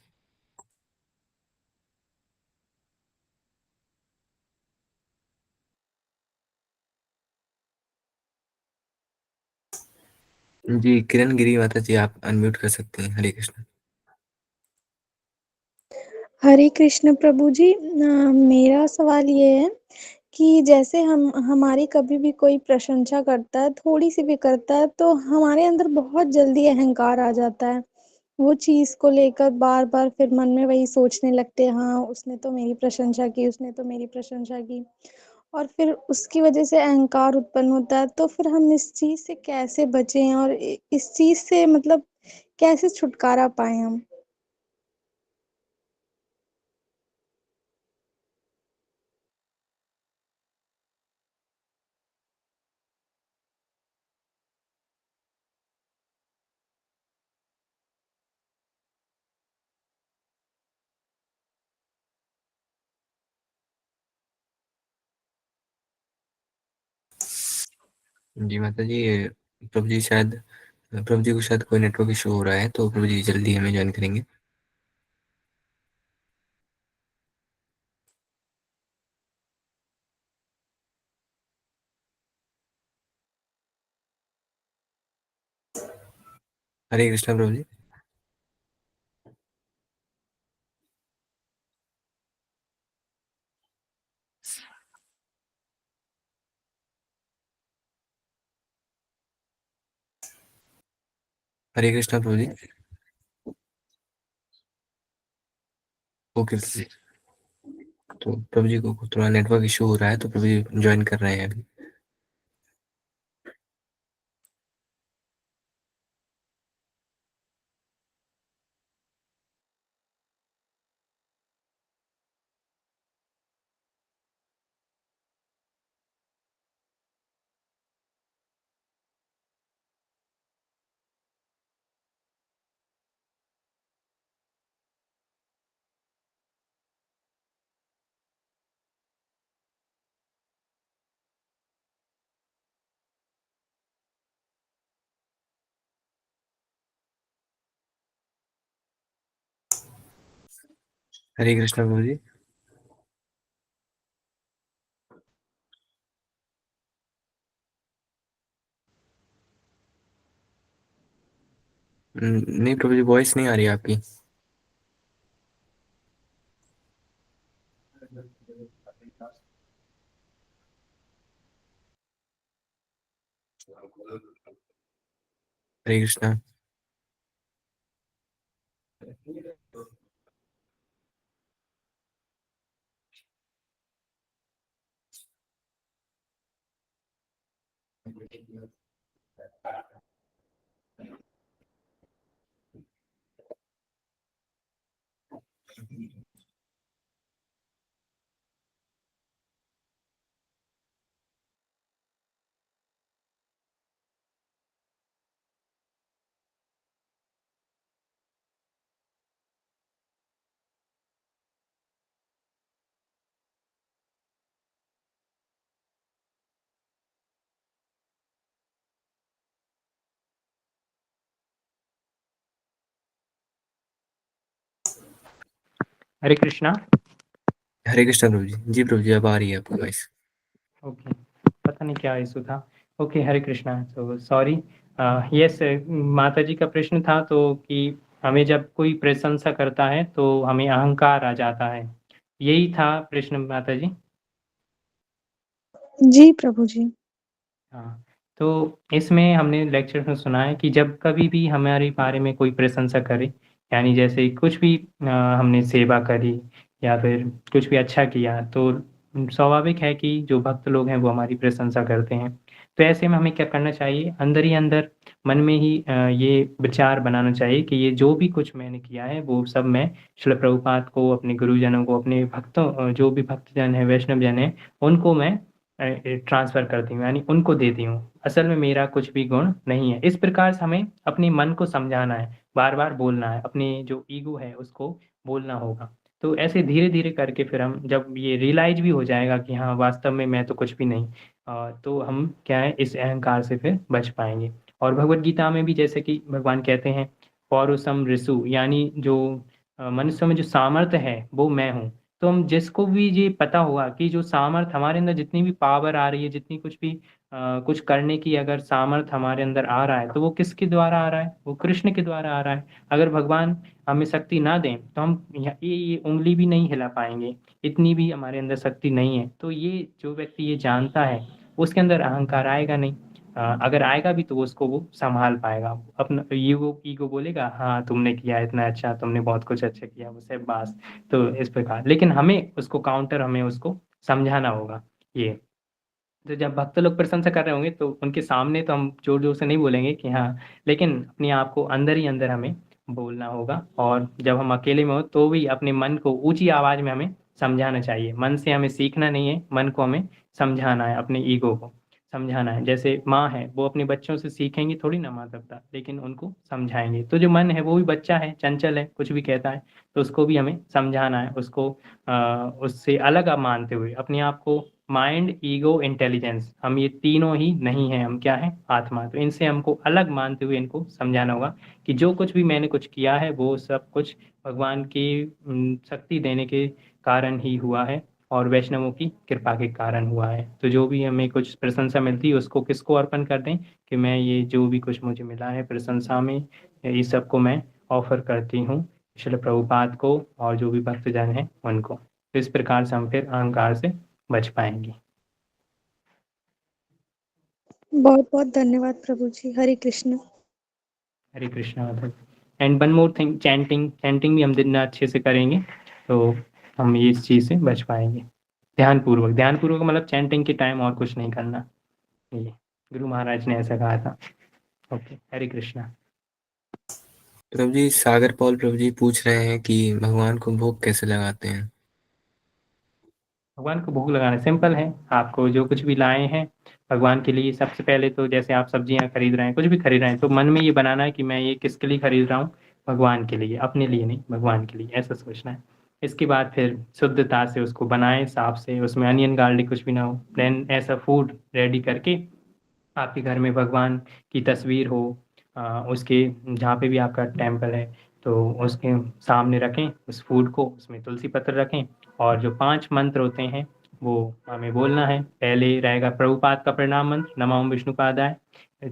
जी किरण गिरी माता जी आप अनम्यूट कर सकते हैं। हरे कृष्णा। हरे कृष्ण प्रभु जी। मेरा सवाल ये है कि जैसे हम हमारी कभी भी कोई प्रशंसा करता है, थोड़ी-सी भी करता है, तो हमारे अंदर बहुत जल्दी अहंकार आ जाता है। वो चीज़ को लेकर बार-बार फिर मन में वही सोचने लगते हैं, हाँ, उसने तो मेरी प्रशंसा की, उसने तो मेरी प्रशंसा की। और फिर उसकी वज़ह से अहंकार उत्पन्न होता है, तो फिर हम इस चीज़ से कैसे बचें और इस चीज़ से मतलब कैसे छुटकारा पाएँ हम? जी माता जी प्रभु जी शायद प्रभु जी को शायद कोई नेटवर्क इशू हो रहा है तो प्रभु जी जल्दी हमें ज्वाइन करेंगे। हरे कृष्णा प्रभु जी। हरे कृष्णा प्रभु जी। ओके प्रभु जी। तो प्रभु जी को थोड़ा नेटवर्क इशू हो रहा है तो प्रभु जी ज्वाइन कर रहे हैं अभी। हरे कृष्णा प्रभु जी। नहीं प्रभु जी वॉइस नहीं आ रही है आपकी। हरे कृष्णा। हरे कृष्णा। हरे कृष्णा प्रभु जी। जी प्रभु जी, अब आ रही है आपकी वॉइस। ओके, पता नहीं क्या इशू था। ओके, हरे कृष्णा। तो सॉरी। यस, माता जी का प्रश्न था तो कि हमें जब कोई प्रशंसा करता है तो हमें अहंकार आ जाता है, यही था प्रश्न माता जी। जी प्रभु जी। हाँ, तो इसमें हमने लेक्चर में सुना है कि जब कभी भी हमारे बारे में कोई प्रशंसा करे, यानी जैसे कुछ भी हमने सेवा करी या फिर कुछ भी अच्छा किया, तो स्वाभाविक है कि जो भक्त लोग हैं वो हमारी प्रशंसा करते हैं। तो ऐसे में हमें क्या करना चाहिए, अंदर ही अंदर मन में ही ये विचार बनाना चाहिए कि ये जो भी कुछ मैंने किया है वो सब मैं श्रील प्रभुपाद को, अपने गुरुजनों को, अपने भक्तों जो भी भक्तजन हैं, वैष्णव जन हैं, उनको मैं ट्रांसफ़र करती हूँ, यानी उनको देती हूँ। असल में मेरा कुछ भी गुण नहीं है। इस प्रकार से हमें अपने मन को समझाना है, बार-बार बोलना है, अपनी जो ईगो है उसको बोलना होगा। तो ऐसे धीरे-धीरे करके फिर हम जब ये रियलाइज़ भी हो जाएगा कि हाँ, वास्तव में मैं तो कुछ भी नहीं, तो हम क्या है इस अहंकार से फिर बच पाएँगे। और भगवद गीता में भी जैसे कि भगवान कहते हैं, पौरुषम ऋषु, यानी जो मनुष्य में जो सामर्थ्य है वो मैं हूँ। तो हम जिसको भी ये पता होगा कि जो सामर्थ्य हमारे अंदर, जितनी भी पावर आ रही है, जितनी कुछ भी कुछ करने की अगर सामर्थ्य हमारे अंदर आ रहा है, तो वो किसके द्वारा आ रहा है? वो कृष्ण के द्वारा आ रहा है। अगर भगवान हमें शक्ति ना दें, तो हम ये उँगली भी नहीं हिला पाएँगे, इतनी भी हमारे अंदर शक्ति नहीं है। तो ये जो व्यक्ति ये जानता है, उसके अंदर अहंकार आएगा नहीं। अगर आएगा भी तो उसको वो सँभाल पाएगा। अपना ईगो ईगो बोलेगा, हाँ, तुमने किया इतना अच्छा, तुमने बहुत कुछ अच्छा किया, वो शाबाश। तो इस प्रकार, लेकिन हमें उसको काउंटर, हमें उसको समझाना होगा ये। तो जब भक्त लोग प्रशंसा कर रहे होंगे तो उनके सामने तो हम जोर-जोर से नहीं बोलेंगे कि हाँ, लेकिन अपने आप को अंदर ही अंदर हमें बोलना होगा। और जब हम अकेले में हो तो भी अपने मन को ऊँची आवाज़ में हमें समझाना चाहिए। मन से हमें सीखना नहीं है, मन को हमें समझाना है, अपने ईगो को समझाना है। जैसे माँ है, वो अपने बच्चों से सीखेंगी थोड़ी ना माता-पिता, लेकिन उनको समझाएँगे। तो जो मन है वो भी बच्चा है, चंचल है, कुछ भी कहता है, तो उसको भी हमें समझाना है, उसको उससे अलग मानते हुए अपने आप को, माइंड, ईगो, इंटेलिजेंस, हम ये तीनों ही नहीं हैं, हम क्या हैं? आत्मा। तो इनसे हमको अलग मानते हुए इनको समझाना होगा कि जो कुछ भी मैंने कुछ किया है, वो सब कुछ भगवान की शक्ति देने के कारण ही हुआ है और वैष्णवों की कृपा के कारण हुआ है। तो जो भी हमें कुछ प्रशंसा मिलती है, उसको किसको अर्पण कर दें कि मैं ये जो भी कुछ मुझे मिला है प्रशंसा में, ये सबको मैं ऑफ़र करती हूँ श्रील प्रभुपाद को और जो भी भक्तजन हैं, उनको। तो इस प्रकार से हम फिर अहंकार से बच पाएँगे। बहुत-बहुत धन्यवाद प्रभु जी। Hare Krishna. Hare Krishna Madhav. And one more thing, chanting chanting भी हम जितना अच्छे से करेंगे तो हम ये इस चीज़ से बच पाएँगे। ध्यानपूर्वक मतलब चैंटिंग के टाइम और कुछ नहीं करना। ये गुरु महाराज ने ऐसा कहा था। ओके, हरे कृष्णा। प्रभु जी, सागर पॉल प्रभु जी पूछ रहे हैं कि भगवान को भोग कैसे लगाते हैं? भगवान को भोग लगाना सिंपल है। आपको जो कुछ भी लाए हैं भगवान के लिए, सबसे पहले तो जैसे आप सब्जियाँ खरीद रहे हैं, कुछ भी खरीद रहे हैं, तो मन में ये बनाना है कि मैं ये किसके लिए खरीद रहा हूँ? भगवान के लिए, अपने लिए नहीं, भगवान के लिए, ऐसा सोचना है। इसके बाद फिर शुद्धता से उसको बनाएँ, साफ से, उसमें अनियन, गार्लिक कुछ भी ना हो। देन ऐसा फूड रेडी करके आपके घर में भगवान की तस्वीर हो, उसके जहाँ पे भी आपका टेम्पल है, तो उसके सामने रखें उस फूड को, उसमें तुलसी पत्र रखें और जो 5 मंत्र होते हैं, वो हमें बोलना है। पहले रहेगा प्रभुपाद का प्रणाम मंत्र, नमो विष्णुपादाय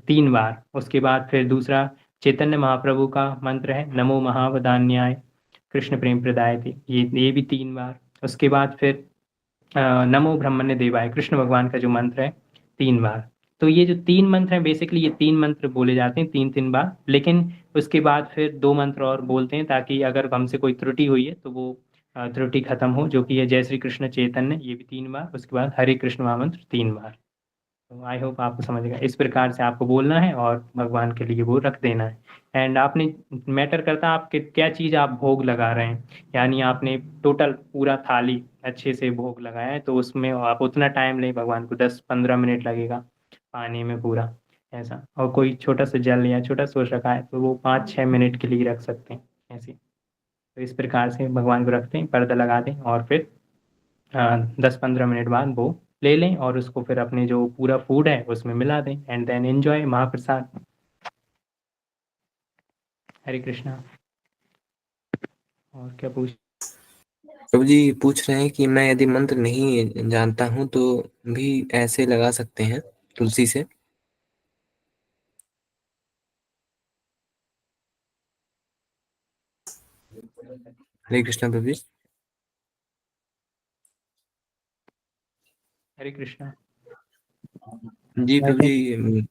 3 बार। उसके बाद फिर दूसरा चैतन्य महाप्रभु का मंत्र है, नमो महावदान्याय कृष्ण प्रेम प्रदायते, ये भी 3 बार। उसके बाद फिर नमो ब्रह्मण्य देवाय, कृष्ण भगवान का जो मंत्र है, 3 बार। तो ये जो 3 मंत्र हैं, बेसिकली ये 3 मंत्र बोले जाते हैं 3-3 बार, लेकिन उसके बाद फिर 2 मंत्र और बोलते हैं ताकि अगर हमसे कोई त्रुटि हुई है तो वो त्रुटि खत्म हो, जो कि है जय श्री कृष्ण चैतन्य, ये भी 3 बार। उसके बाद हरे कृष्ण महामंत्र 3 बार। तो आई होप आपको समझ गया। इस प्रकार से आपको बोलना है और भगवान के लिए वो रख देना है। एंड आपने, मैटर करता है आप क्या चीज़ आप भोग लगा रहे हैं, यानी आपने टोटल पूरा थाली अच्छे से भोग लगाया है तो उसमें आप उतना टाइम लें, भगवान को 10-15 मिनट लगेगा पानी में पूरा, ऐसा। और कोई छोटा सा जल या छोटा सोच रखा है तो वो 5-6 मिनट के लिए रख सकते हैं, ऐसे। तो इस प्रकार से भगवान को रखते हैं, पर्दा लगा दें और फिर 10-15 मिनट बाद वो ले लें और उसको फिर अपने जो पूरा फूड है उसमें मिला दें एंड देन एन्जॉय महाप्रसाद। हरे कृष्णा। और क्या पूछ प्रभु जी पूछ रहे हैं कि मैं यदि मंत्र नहीं जानता हूँ तो भी ऐसे लगा सकते हैं तुलसी से? हरे कृष्णा प्रभु जी। हरे कृष्णा। जी प्रभु जी।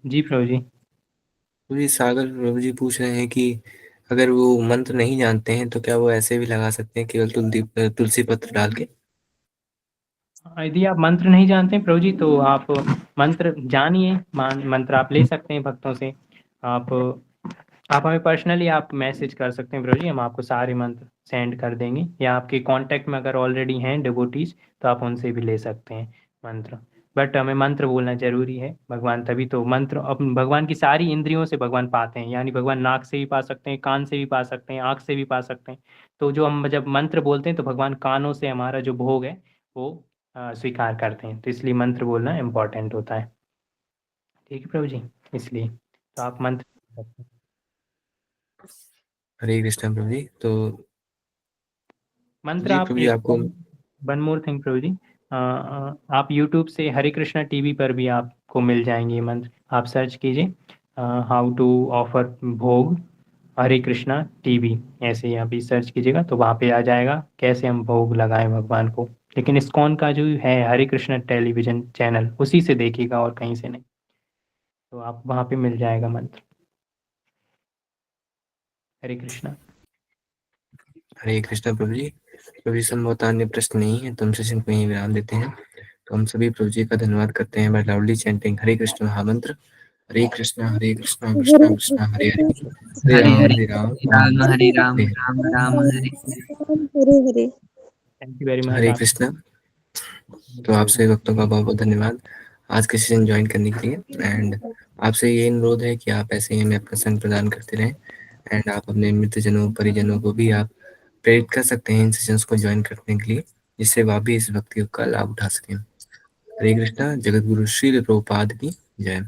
जी प्रभु जी। प्रभु जी सागर प्रभु जी पूछ रहे हैं कि अगर वो मंत्र नहीं जानते हैं तो क्या वो ऐसे भी लगा सकते हैं केवल तुलसी पत्र डाल के? यदि आप मंत्र नहीं जानते हैं प्रभु जी तो आप मंत्र जानिए, मंत्र आप ले सकते हैं भक्तों से। आप हमें पर्सनली आप मैसेज कर सकते हैं प्रभु जी, हम आपको सारे मंत्र सेंड कर देंगे, या आपके कांटेक्ट में अगर ऑलरेडी हैं डिवोटीज तो आप उनसे भी ले सकते हैं मंत्र। बट हमें मंत्र बोलना जरूरी है, भगवान तभी तो मंत्र, अब भगवान की सारी इंद्रियों से भगवान पाते हैं, यानी भगवान नाक से भी पा सकते हैं, कान से भी पा सकते हैं, आँख से भी पा सकते हैं। तो जो हम जब मंत्र बोलते हैं तो भगवान कानों से हमारा जो भोग है वो स्वीकार करते हैं, तो इसलिए मंत्र बोलना इम्पोर्टेंट होता है। ठीक है प्रभु जी, इसलिए तो आप मंत्र। हरे कृष्णा प्रभु जी। तो मंत्र जी आप प्रभु जी आपको वन मोर थिंग प्रभु जी, आप यूट्यूब से हरे कृष्णा टीवी पर भी आपको मिल जाएंगे ये मंत्र। आप सर्च कीजिए हाउ टू ऑफर भोग हरे कृष्णा टीवी, ऐसे ही आप सर्च कीजिएगा तो वहाँ पे आ जाएगा कैसे हम भोग लगाएं भगवान को। लेकिन इस्कॉन का जो है हरे कृष्णा टेलीविजन चैनल, उसी से देखिएगा और कहीं से नहीं, तो आप वहाँ पे मिल जाएगा मंत्र। हरे कृष्णा। हरे कृष्णा प्रभु जी। प्रभु जी संभवतः अन्य प्रश्न नहीं है तो हम सेशन को यहीं विराम देते हैं। तो हम सभी प्रभु जी का धन्यवाद करते हैं by loudly chanting Hare Krishna महामंत्र। Hare Krishna Krishna Krishna Hare Hare, Hare Ram Ram Hare Ram, Hare Ram Ram Hare. Hare Hare. Thank you very much. Hare Krishna. तो आपसे भक्तों का बहुत बहुत धन्यवाद आज के सेशन ज्वाइन करने के लिए। एंड आपसे ये अनुरोध है कि आप ऐसे ही हमें अपना संग प्रदान करते रहें। एंड आप अपने मित्रजनों परिजनों को भी आप प्रेरित कर सकते हैं इन सेशंस को ज्वाइन करने के लिए, जिससे वह भी इस भक्ति का लाभ उठा सकें। हरे कृष्णा। जगत गुरु श्री प्रभुपाद की जय।